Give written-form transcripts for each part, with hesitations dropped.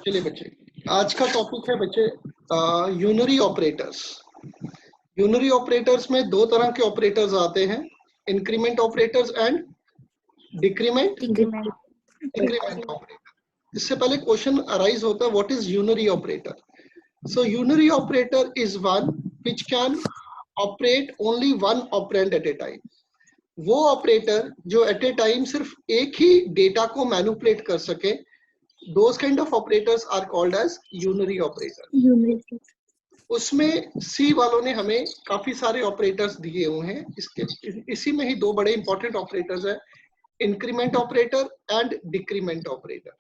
चलिए बच्चे, आज का टॉपिक है बच्चे यूनरी ऑपरेटर्स। यूनरी ऑपरेटर्स में दो तरह के ऑपरेटर्स आते हैं, increment operators and decrement operator. इससे पहले क्वेश्चन अराइज होता है, what is unary operator? So unary operator is one which can operate only one operand at a time. वो ऑपरेटर जो एट ए टाइम सिर्फ एक ही डेटा को मैनिपुलेट कर सके, those kind of operators are called as unary operator। उसमें सी वालों ने हमें काफी सारे ऑपरेटर्स दिए हुए हैं। इसी में ही दो बड़े इंपॉर्टेंट ऑपरेटर्स है, increment operator and decrement operator.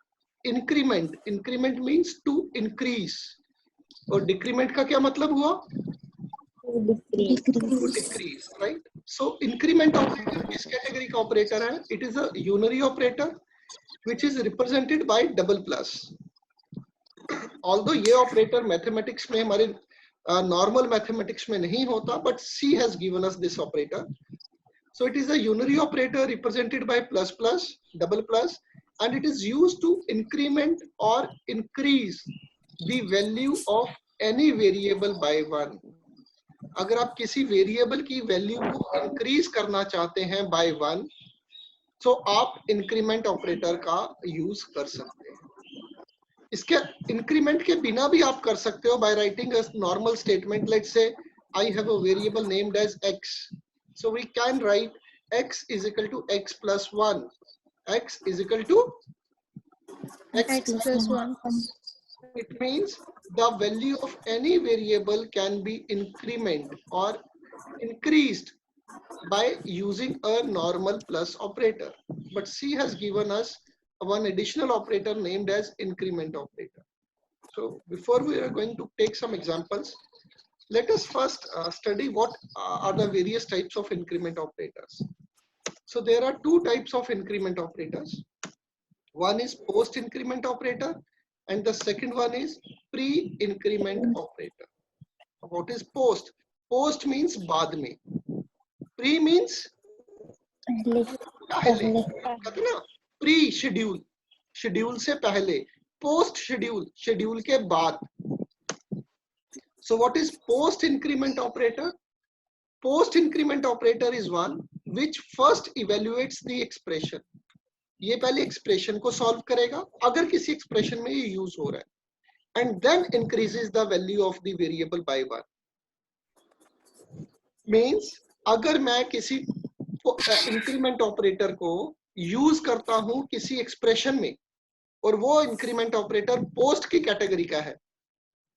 Increment means to increase, और डिक्रीमेंट का क्या मतलब हुआ? Decrease, right. So increment operator किस कैटेगरी का ऑपरेटर है? It is a unary operator which is represented by double plus। Although ये ऑपरेटर मैथमेटिक्स में, हमारे नॉर्मल मैथमेटिक्स में नहीं होता, but C has given us this operator। So it is a unary operator represented by plus plus, double plus, and it is used to increment or increase the value of any variable by one। अगर आप किसी variable की value को increase करना चाहते हैं by one, तो आप इंक्रीमेंट ऑपरेटर का यूज कर सकते हैं। इसके इंक्रीमेंट के बिना भी आप कर सकते हो by writing a normal statement. Let's say I have a variable named as x, so we can write x is equal to x plus 1, x is equal to x plus 1। It means the value of any variable can be increment or increased by using a normal plus operator, but C has given us one additional operator named as increment operator। So before we are going to take some examples, let us first study what are the various types of increment operators। So there are two types of increment operators. One is post increment operator and the second one is pre increment operator। What is post? Post means बाद में, pre means पहले, कहते ना pre schedule, schedule से पहले, post schedule, schedule के बाद। So what is post increment operator? Post increment operator is one which first evaluates the expression. ये पहले एक्सप्रेशन को सॉल्व करेगा अगर किसी एक्सप्रेशन में ये यूज हो रहा है, and then increases the value of the variable by one. Means अगर मैं किसी इंक्रीमेंट ऑपरेटर को यूज करता हूं किसी एक्सप्रेशन में और वो इंक्रीमेंट ऑपरेटर पोस्ट की कैटेगरी का है,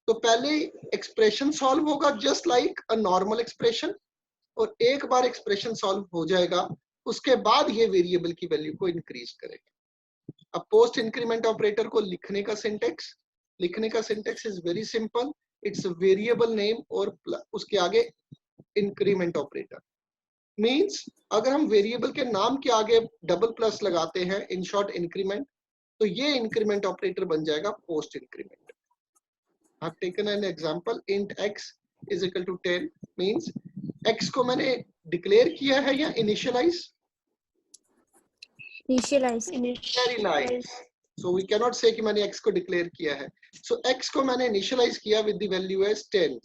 तो पहले एक्सप्रेशन सॉल्व होगा just like a normal expression, और एक बार एक्सप्रेशन सॉल्व हो जाएगा उसके बाद ये वेरिएबल की वैल्यू को इंक्रीज करेगा। अब पोस्ट इंक्रीमेंट ऑपरेटर को लिखने का syntax is very simple, it's variable name और उसके आगे इंक्रीमेंट ऑपरेटर। मींस अगर हम वेरिएबल के नाम के आगे डबल प्लस लगाते हैं, इन शॉर्ट इंक्रीमेंट, तो ये इंक्रीमेंट ऑपरेटर बन जाएगा post increment. I have taken an example, int x is equal to 10। Means x को मैंने डिक्लेयर किया है या initialise? Very nice. So we can not say कि मैंने x को डिक्लेयर किया है। सो x को मैंने इनिशियलाइज किया विद द वैल्यू एज 10,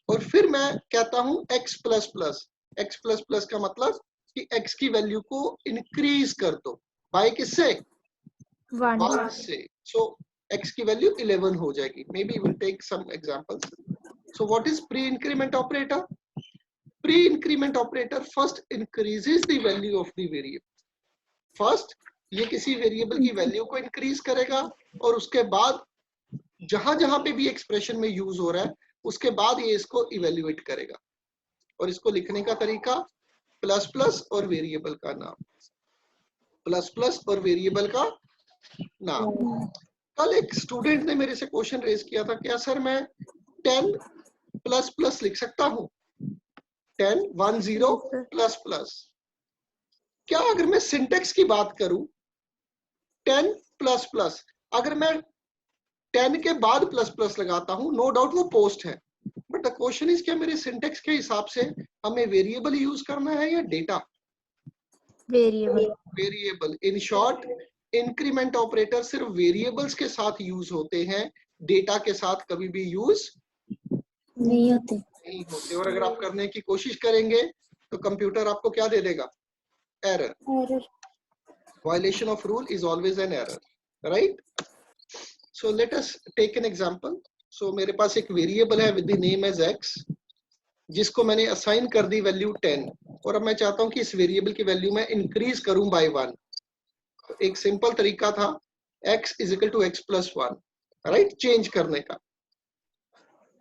और फिर मैं कहता हूं x plus plus. x plus plus का मतलब कि x की वैल्यू को इंक्रीज कर दो, बाय किससे? 1 से। सो x की वैल्यू 11 हो जाएगी। Maybe will take some examples. So what is pre increment operator? Pre increment operator first increases the value of the variable. First ये किसी वेरिएबल की वैल्यू को इंक्रीज करेगा, और उसके बाद जहां जहां पे भी एक्सप्रेशन में यूज हो रहा है उसके बाद ये इसको इवेल्युएट करेगा। और इसको लिखने का तरीका प्लस प्लस और वेरिएबल का नाम, प्लस प्लस और वेरिएबल का नाम। कल एक स्टूडेंट ने मेरे से क्वेश्चन रेज किया था, क्या सर मैं 10 प्लस प्लस लिख सकता हूं? 10 10 प्लस प्लस। क्या अगर मैं सिंटेक्स की बात करूं, 10 प्लस प्लस, अगर मैं 10 के बाद प्लस प्लस लगाता हूं, नो डाउट वो पोस्ट है, बट द क्वेश्चन इज क्या मेरे सिंटेक्स के हिसाब से हमें वेरिएबल यूज करना है या data? Variable. In short increment operator सिर्फ वेरिएबल्स के साथ यूज होते हैं, डेटा के साथ कभी भी यूज नहीं होते। और अगर आप करने की कोशिश करेंगे तो कंप्यूटर आपको क्या दे देगा? Error. Violation of rule is always an error, right? So let us take an example. So मेरे पास एक वेरिएबल है with the name as x, जिसको मैंने असाइन कर दी वैल्यू 10, और अब मैं चाहता हूं कि इस वेरिएबल की वैल्यू मैं इंक्रीज करूं बाय 1. तो एक सिंपल तरीका था x is equal to x plus 1, right, change करने का.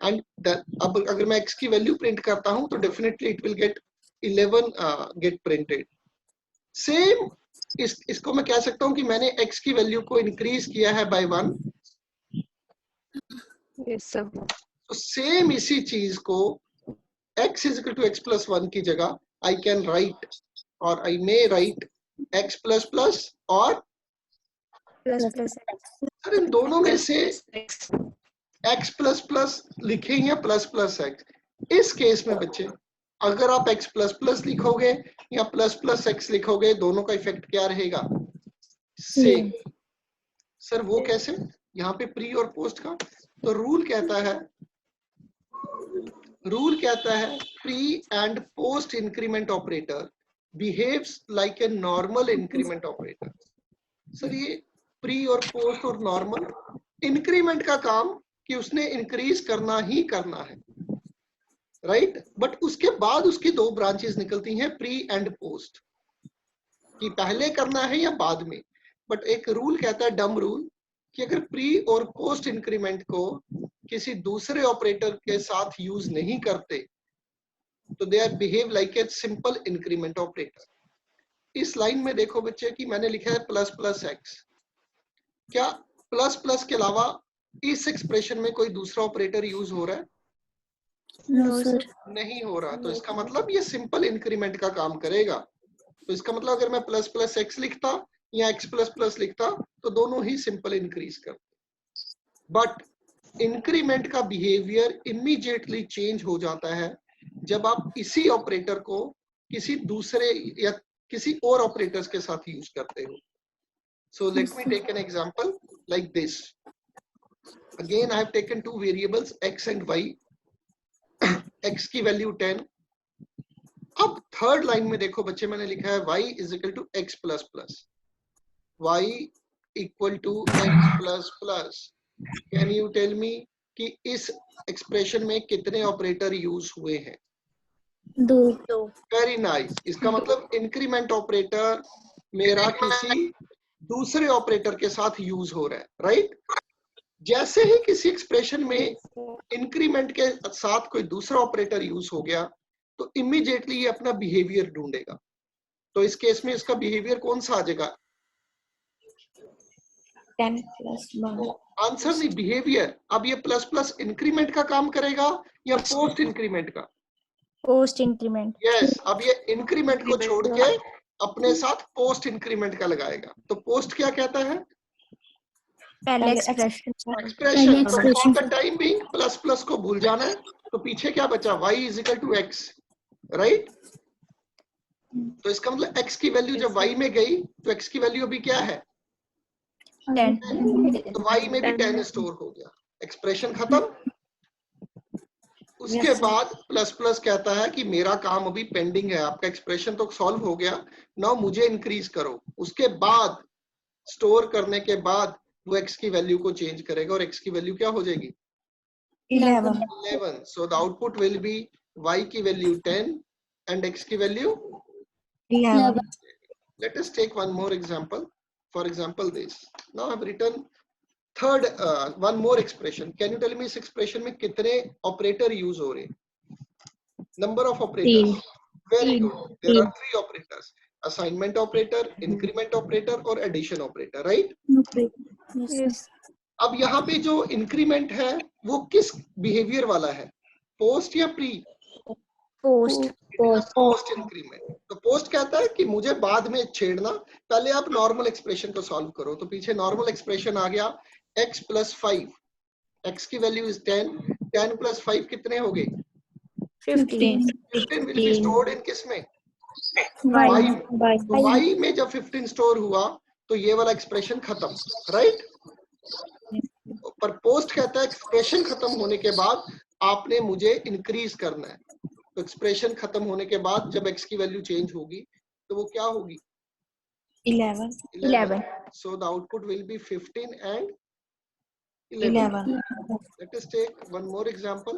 एंड अब अगर मैं x की वैल्यू प्रिंट करता हूं तो definitely it will get 11 get printed. Same इसको मैं कह सकता हूं कि मैंने x की वैल्यू को इंक्रीज किया है बाय 1. Yes sir. तो सेम इसी चीज को x is equal to x plus 1 की जगह I can write, और I may write x plus plus और सर इन दोनों में से x प्लस प्लस लिखें या प्लस प्लस x. इस केस में बच्चे अगर आप x प्लस प्लस लिखोगे या प्लस प्लस x लिखोगे, दोनों का इफेक्ट क्या रहेगा? सेम. सर वो कैसे? यहाँ पे प्री और पोस्ट का तो रूल कहता है pre and post increment operator behaves like a normal increment operator. Sir ये प्री और पोस्ट और नॉर्मल इंक्रीमेंट का काम कि उसने इंक्रीज करना ही करना है, राइट? बट उसके बाद उसकी दो ब्रांचेस निकलती हैं, प्री एंड पोस्ट, कि पहले करना है या बाद में. बट एक रूल कहता है, डम रूल, कि अगर प्री और पोस्ट इंक्रीमेंट को किसी दूसरे ऑपरेटर के साथ यूज नहीं करते तो they are behave like a simple increment operator. इस लाइन में देखो बच्चे कि मैंने लिखा है प्लस प्लस एक्स. क्या प्लस प्लस के अलावा इस एक्सप्रेशन में कोई दूसरा ऑपरेटर यूज हो रहा है? No sir. नहीं हो रहा. तो इसका मतलब ये सिंपल इंक्रीमेंट का काम करेगा. तो इसका मतलब अगर मैं प्लस प्लस एक्स लिखता या एक्स प्लस प्लस लिखता तो दोनों ही सिंपल इंक्रीज करते. बट इंक्रीमेंट का बिहेवियर इमीडिएटली चेंज हो जाता है जब आप इसी ऑपरेटर को किसी दूसरे या किसी और ऑपरेटर्स के साथ यूज करते हो. So let me take an example like this. Again, I have taken two variables x and y. x की वैल्यू 10. अब थर्ड लाइन में देखो बच्चे मैंने लिखा है y is equal to x plus plus. y equal to x plus plus. Can you tell me कि इस एक्सप्रेशन में कितने ऑपरेटर यूज हुए हैं? दो. Very nice. इसका मतलब इंक्रीमेंट ऑपरेटर मेरा किसी दूसरे ऑपरेटर के साथ यूज हो रहा है, राइट? जैसे ही किसी एक्सप्रेशन में इंक्रीमेंट के साथ कोई दूसरा ऑपरेटर यूज हो गया तो इमीडिएटली ये अपना बिहेवियर ढूंढेगा. तो इस केस में इसका बिहेवियर कौन सा आ जाएगा? 10 plus 1. आंसर नहीं, बिहेवियर. अब ये प्लस प्लस इंक्रीमेंट का काम करेगा या पोस्ट इंक्रीमेंट का? Post increment. यस. अब ये इंक्रीमेंट को छोड़ के अपने साथ पोस्ट इंक्रीमेंट का लगाएगा. तो पोस्ट क्या कहता है? पहले expression. For the time being plus plus को भूल जाना है. तो पीछे क्या बचा? y is equal to x, right? तो इसका मतलब x की वैल्यू जब y में गई तो x की वैल्यू अभी क्या है? 10. तो y में भी 10 स्टोर हो गया. एक्सप्रेशन खत्म. उसके बाद प्लस प्लस कहता है कि मेरा काम अभी पेंडिंग है, आपका एक्सप्रेशन तो सॉल्व हो गया, नाउ मुझे इंक्रीज करो. उसके बाद स्टोर करने के बाद वो x की वैल्यू को चेंज करेगा और x की वैल्यू क्या हो जाएगी? 11. So the output will be y की वैल्यू 10 and x की value 11. Let us take one more example. For example, this. Now I have written third one more expression. Can you tell me इस expression में कितने operator use हो रहे? Number of operators. Very good. There are 3 operators. Assignment operator, increment operator और addition operator, right? Yes. अब यहाँ पे जो इंक्रीमेंट है वो किस बिहेवियर वाला है? पोस्ट या प्री? पोस्ट. Post increment. तो पोस्ट कहता है कि मुझे बाद में छेड़ना, पहले आप नॉर्मल एक्सप्रेशन को सॉल्व करो. तो पीछे नॉर्मल एक्सप्रेशन आ गया x plus 5. x की वैल्यू इज 10. 10 plus 5 कितने हो गए? 15. 15 will be stored in किस में? Y. y में जब 15 स्टोर हुआ तो ये वाला एक्सप्रेशन खत्म, राइट। पर पोस्ट कहता है एक्सप्रेशन खत्म होने के बाद आपने मुझे इंक्रीज करना है। तो एक्सप्रेशन खत्म होने के बाद जब x की वैल्यू चेंज होगी तो वो क्या होगी? 11. So the output will be 15 and 11. 11. Let us take one more example.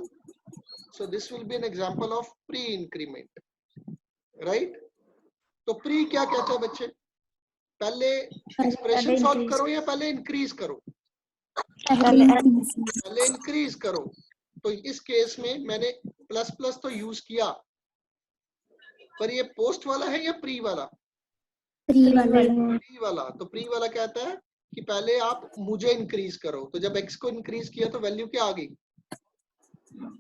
So this will be an example of pre-increment, right? तो pre क्या कहते हैं बच्चे? पहले एक्सप्रेशन सॉल्व करो या पहले इंक्रीज करो? पहले इंक्रीज करो। तो इस केस में मैंने प्लस प्लस तो यूज किया, पर ये पोस्ट वाला है या प्री वाला? प्री वाला। तो प्री वाला कहता है कि पहले आप मुझे इंक्रीज करो। तो जब x को इंक्रीज किया तो वैल्यू क्या आ गई?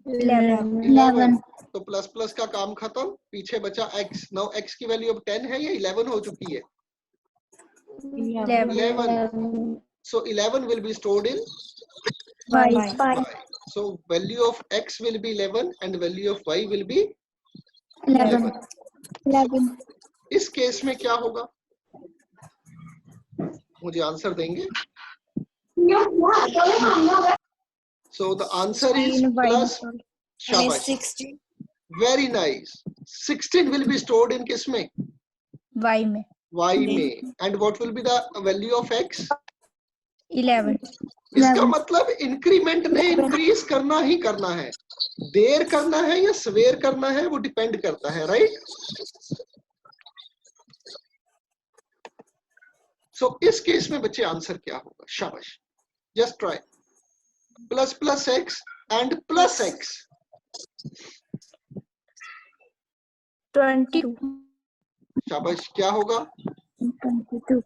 11। तो प्लस प्लस का काम खत्म, पीछे बचा x। नाउ x की वैल्यू अब 10 है या 11 हो चुकी है? 11. So 11 will be stored in y. So value of x will be 11 and value of y will be 11. इस केस में क्या होगा? मुझे आंसर देंगे? So the answer is plus. शाबाश, 16. very nice. 16 will be stored in किस में? Y में. y में. And what will be the value of x? 11. इसका मतलब इंक्रीमेंट ने इंक्रीज करना ही करना है। देर करना है या सवेर करना है वो डिपेंड करता है, राइट। सो इस केस में बच्चे आंसर क्या होगा? शाबाश, just try. Plus plus x and plus x 22. शाबाश, क्या होगा? 22.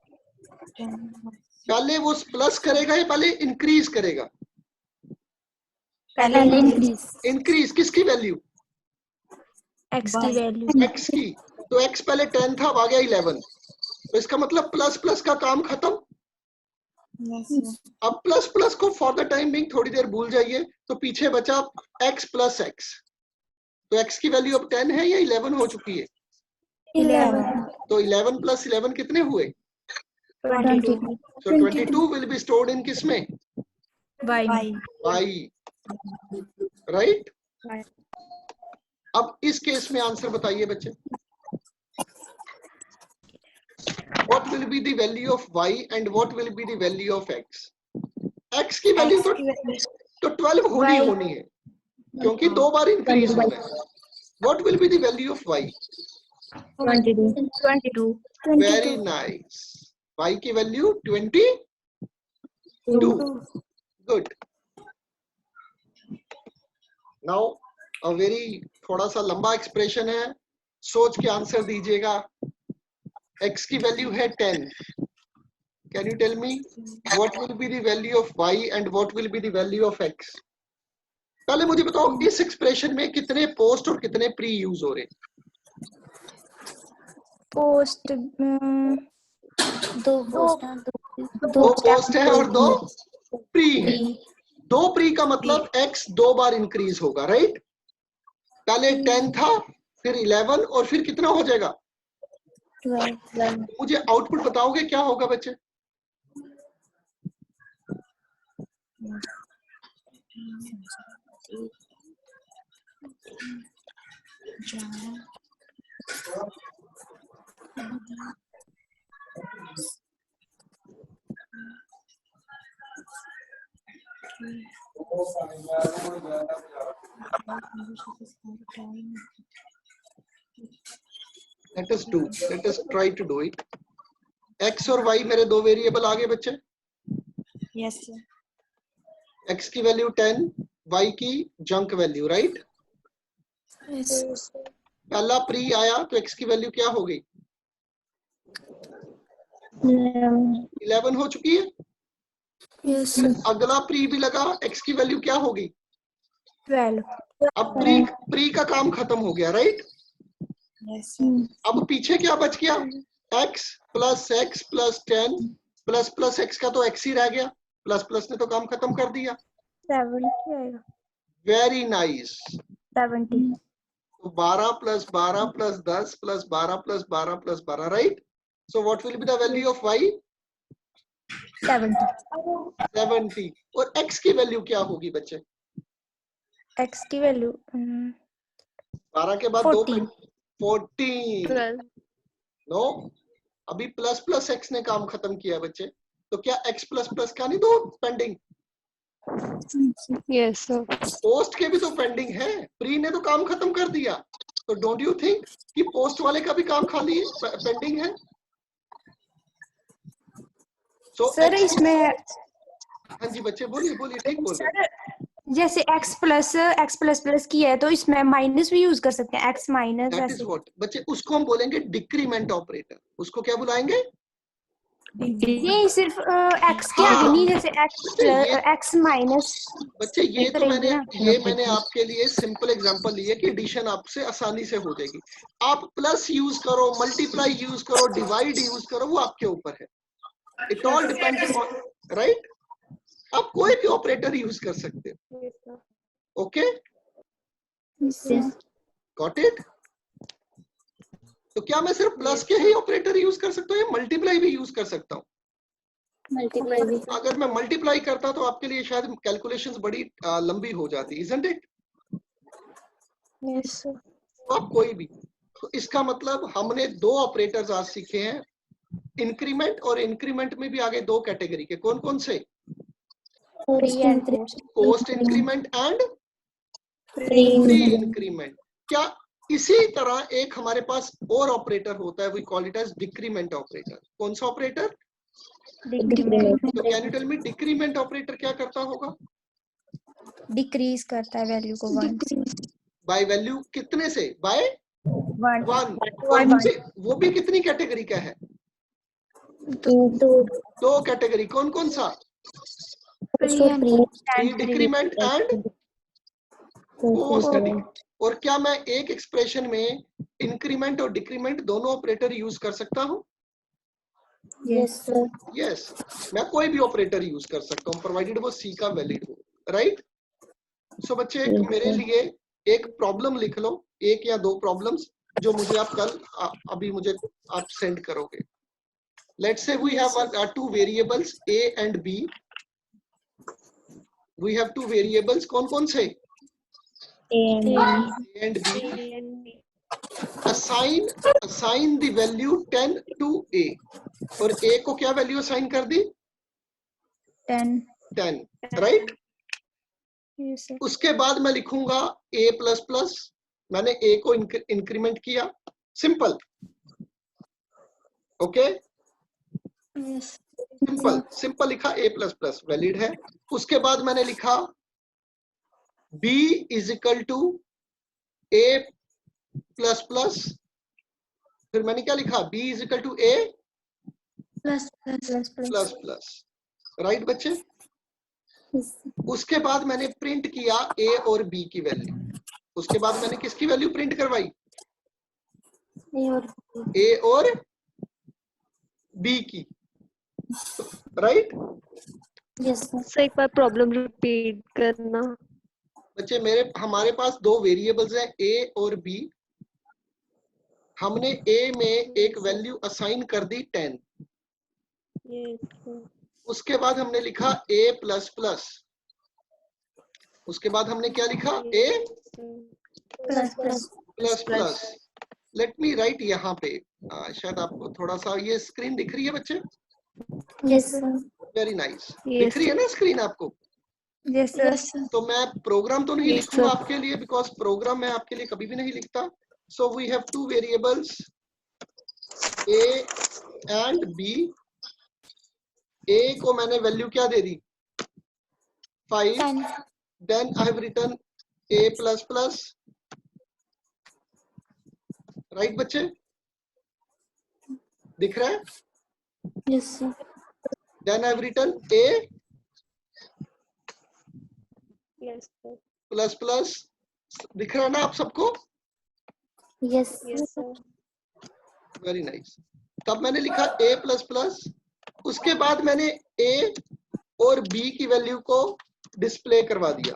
पहले वो प्लस करेगा या पहले इंक्रीज करेगा? पहले इंक्रीज. इंक्रीज किसकी वैल्यू? x की वैल्यू. x की। तो x पहले 10 था, अब आ गया 11। तो इसका मतलब प्लस प्लस का काम खत्म। अब प्लस प्लस को फॉर द टाइम बिंग थोड़ी देर भूल जाइए। तो पीछे बचा x प्लस एक्स। तो x की वैल्यू अब 10 है या 11 हो चुकी है? 11. तो 11 प्लस 11 कितने हुए? 22. So 22 will be stored in किस में? Y. y, right? अब इस केस में आंसर बताइए बच्चे। What will be the value of y and what will be the value of x? x की वैल्यू तो 12 होनी है क्योंकि 2 बार इंक्रीज होना है। What will be the value of y? 22. Very nice. y की value 22. Good. Now a very थोड़ा सा लंबा एक्सप्रेशन है, सोच के आंसर दीजिएगा। x की वैल्यू है 10. Can you tell me what will be the value of y and what will be the value of x? पहले मुझे बताओ इस एक्सप्रेशन में कितने पोस्ट और कितने प्री यूज हो रहे? पोस्ट 2 पोस्ट है और 2 प्री है। 2 प्री का मतलब x 2 बार इंक्रीज होगा, राइट। पहले 10 था, फिर 11 और फिर कितना हो जाएगा? 12. मुझे आउटपुट बताओगे क्या होगा बच्चे? Let us try to do it. x और y मेरे 2 वेरिएबल आ गए बच्चे। Yes sir. x की वैल्यू 10, y की जंक वैल्यू, राइट। Yes. पहला प्री आया तो x की वैल्यू क्या हो गई? 11 हो चुकी है। Yes. अगला प्री भी लगा, x की वैल्यू क्या होगी? 12. अब प्री का काम खत्म हो गया, राइट। Yes. अब पीछे क्या बच गया? x plus 10 plus plus x का तो x ही रह गया। प्लस प्लस ने तो काम खत्म कर दिया। 70 आएगा। Very nice. 70. तो 12 plus 12 plus 10 plus 12 plus 12 plus 12, right. So what will be the value of y? 70 70 और x की वैल्यू क्या होगी बच्चे? x की वैल्यू 12 के बाद 14 14 12 नो, अभी प्लस प्लस x ने काम खत्म किया बच्चे, तो क्या x प्लस प्लस का नहीं दो पेंडिंग? yes sir पोस्ट के भी तो पेंडिंग है, प्री ने तो काम खत्म कर दिया, तो डोंट यू थिंक कि पोस्ट वाले का भी काम खाली पेंडिंग है? सो सर इसमें हाँ जी बच्चे बोलिए बोलिए, ठीक बोल रहे हैं। सर जैसे x प्लस प्लस की है तो इसमें माइनस भी यूज कर सकते हैं, x माइनस दैट इज ऐसे। व्हाट बच्चे, उसको हम बोलेंगे डिक्रीमेंट ऑपरेटर। उसको क्या बुलाएंगे? ये सिर्फ x के आगे नहीं, जैसे x माइनस बच्चे ये तो करेंगे ना। मैंने आपके लिए सिंपल एग्जांपल लिए कि एडिशन आपसे आसानी से हो जाएगी। आप प्लस यूज करो, मल्टीप्लाई यूज करो, डिवाइड यूज करो, वो आपके ऊपर है। It all depends on, right? आप कोई भी ऑपरेटर यूज कर सकते हो। Okay, got it? तो क्या मैं सिर्फ प्लस के ही ऑपरेटर यूज कर सकता हूँ या मल्टीप्लाई भी यूज कर सकता हूँ? अगर मैं मल्टीप्लाई करता तो आपके लिए शायद कैलकुलेशंस बड़ी लंबी हो जाती, इजंट इट? yes sir तो आप कोई भी, तो इसका मतलब हमने दो ऑपरेटर्स आज सीखे हैं, इंक्रीमेंट, और इंक्रीमेंट में भी आगे दो कैटेगरी के, कौन कौन से? pre and post post increment and pre pre increment. क्या इसी तरह एक हमारे पास और ऑपरेटर होता है, we call it as decrement operator. कौन सा ऑपरेटर? decrement तो can you tell me decrement operator क्या करता होगा? डिक्रीज करता है वैल्यू को 1 से बाय वैल्यू कितने से? बाय 1 1। और वो भी कितनी कैटेगरी का है? दो कैटेगरी, कौन कौन सा? Pre decrement and post. और क्या मैं एक एक्सप्रेशन में इंक्रीमेंट और डिक्रीमेंट दोनों ऑपरेटर यूज कर सकता हूँ? yes sir यस, मैं कोई भी ऑपरेटर यूज कर सकता हूँ प्रोवाइडेड वो सी का वैलिड हो, राइट? सो बच्चे एक मेरे लिए एक प्रॉब्लम लिख लो, एक या दो प्रॉब्लम्स जो मुझे आप कल अभी मुझे आप सेंड करोगे। Let's say we have two variables a and b। We have two variables, कौन कौन से? a and b। assign the value 10 to a, और a को क्या वैल्यू असाइन कर दी? 10, राइट? yes sir उसके बाद मैं लिखूंगा a प्लस प्लस, मैंने a को इंक्रीमेंट किया, सिंपल। ओके, सिंपल लिखा, a प्लस प्लस वैलिड है। उसके बाद मैंने लिखा b is equal to a plus plus, फिर मैंने क्या लिखा? b is equal to a plus plus plus, right बच्चे? उसके बाद मैंने प्रिंट किया a और b की वैल्यू। उसके बाद मैंने किसकी वैल्यू प्रिंट करवाई? a और b की, राइट? सर एक बार प्रॉब्लम रिपीट करना। बच्चे हमारे पास दो वेरिएबल्स हैं a और b। हमने a में एक वैल्यू असाइन कर दी 10। उसके बाद हमने लिखा a प्लस प्लस। उसके बाद हमने क्या लिखा? a plus plus. Let me right यहाँ पे, शायद आपको थोड़ा सा, ये स्क्रीन दिख रही है बच्चे? yes sir वेरी नाइस, दिख रही है ना स्क्रीन आपको? yes sir तो मैं प्रोग्राम तो नहीं Yes, लिखूंगा sir. आपके लिए, बिकॉज प्रोग्राम मैं आपके लिए कभी भी नहीं लिखता। So we have two variables a and b। a को मैंने वैल्यू क्या दे दी? 5। Then I have written a plus plus, right बच्चे? दिख रहा है? yes sir then I have written a Yes, sir. Plus plus. दिख रहा है ना आप सबको? yes Yes, sir. Very nice. तब मैंने लिखा a प्लस प्लस। उसके बाद मैंने a और b की वैल्यू को डिस्प्ले करवा दिया,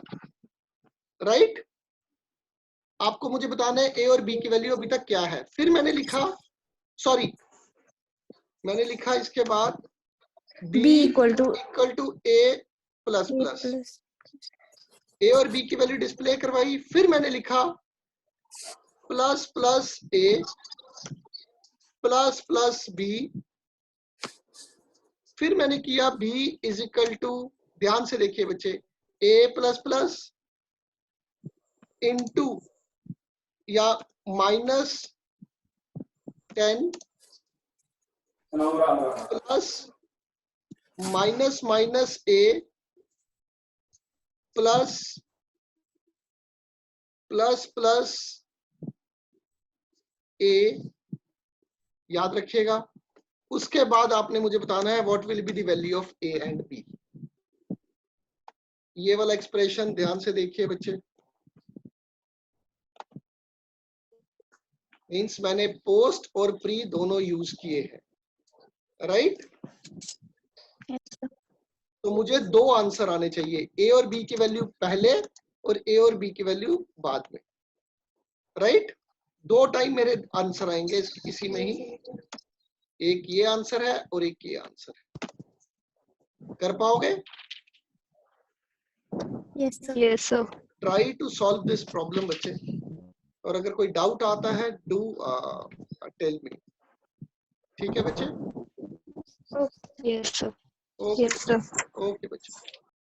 राइट? आपको मुझे बताना है a और b की वैल्यू अभी तक क्या है। फिर मैंने लिखा, सॉरी, मैंने लिखा इसके बाद B equal to A plus plus, A और बी की वैल्यू डिस्प्ले करवाई, फिर मैंने लिखा plus plus A plus plus B, फिर मैंने किया b इज इक्वल टू, ध्यान से देखिए बच्चे, a प्लस प्लस इंटू या -10 plus minus minus a plus plus plus a, याद रखिएगा। उसके बाद आपने मुझे बताना है what will be the value of a and b। ये वाला एक्सप्रेशन ध्यान से देखिए बच्चे, मीन्स मैंने पोस्ट और प्री दोनों यूज किए हैं, राइट। तो मुझे दो आंसर आने चाहिए, ए और बी की वैल्यू पहले और ए और बी की वैल्यू बाद में, राइट। दो टाइम मेरे आंसर आएंगे इसी में ही, एक ये आंसर है और एक ये आंसर है। कर पाओगे? yes sir. Yes, sir. Try to solve this problem बच्चे, और अगर कोई डाउट आता है डू टेल मी, ठीक है बच्चे? Yes, sir. Okay Yes, sir. Okay बच्चे।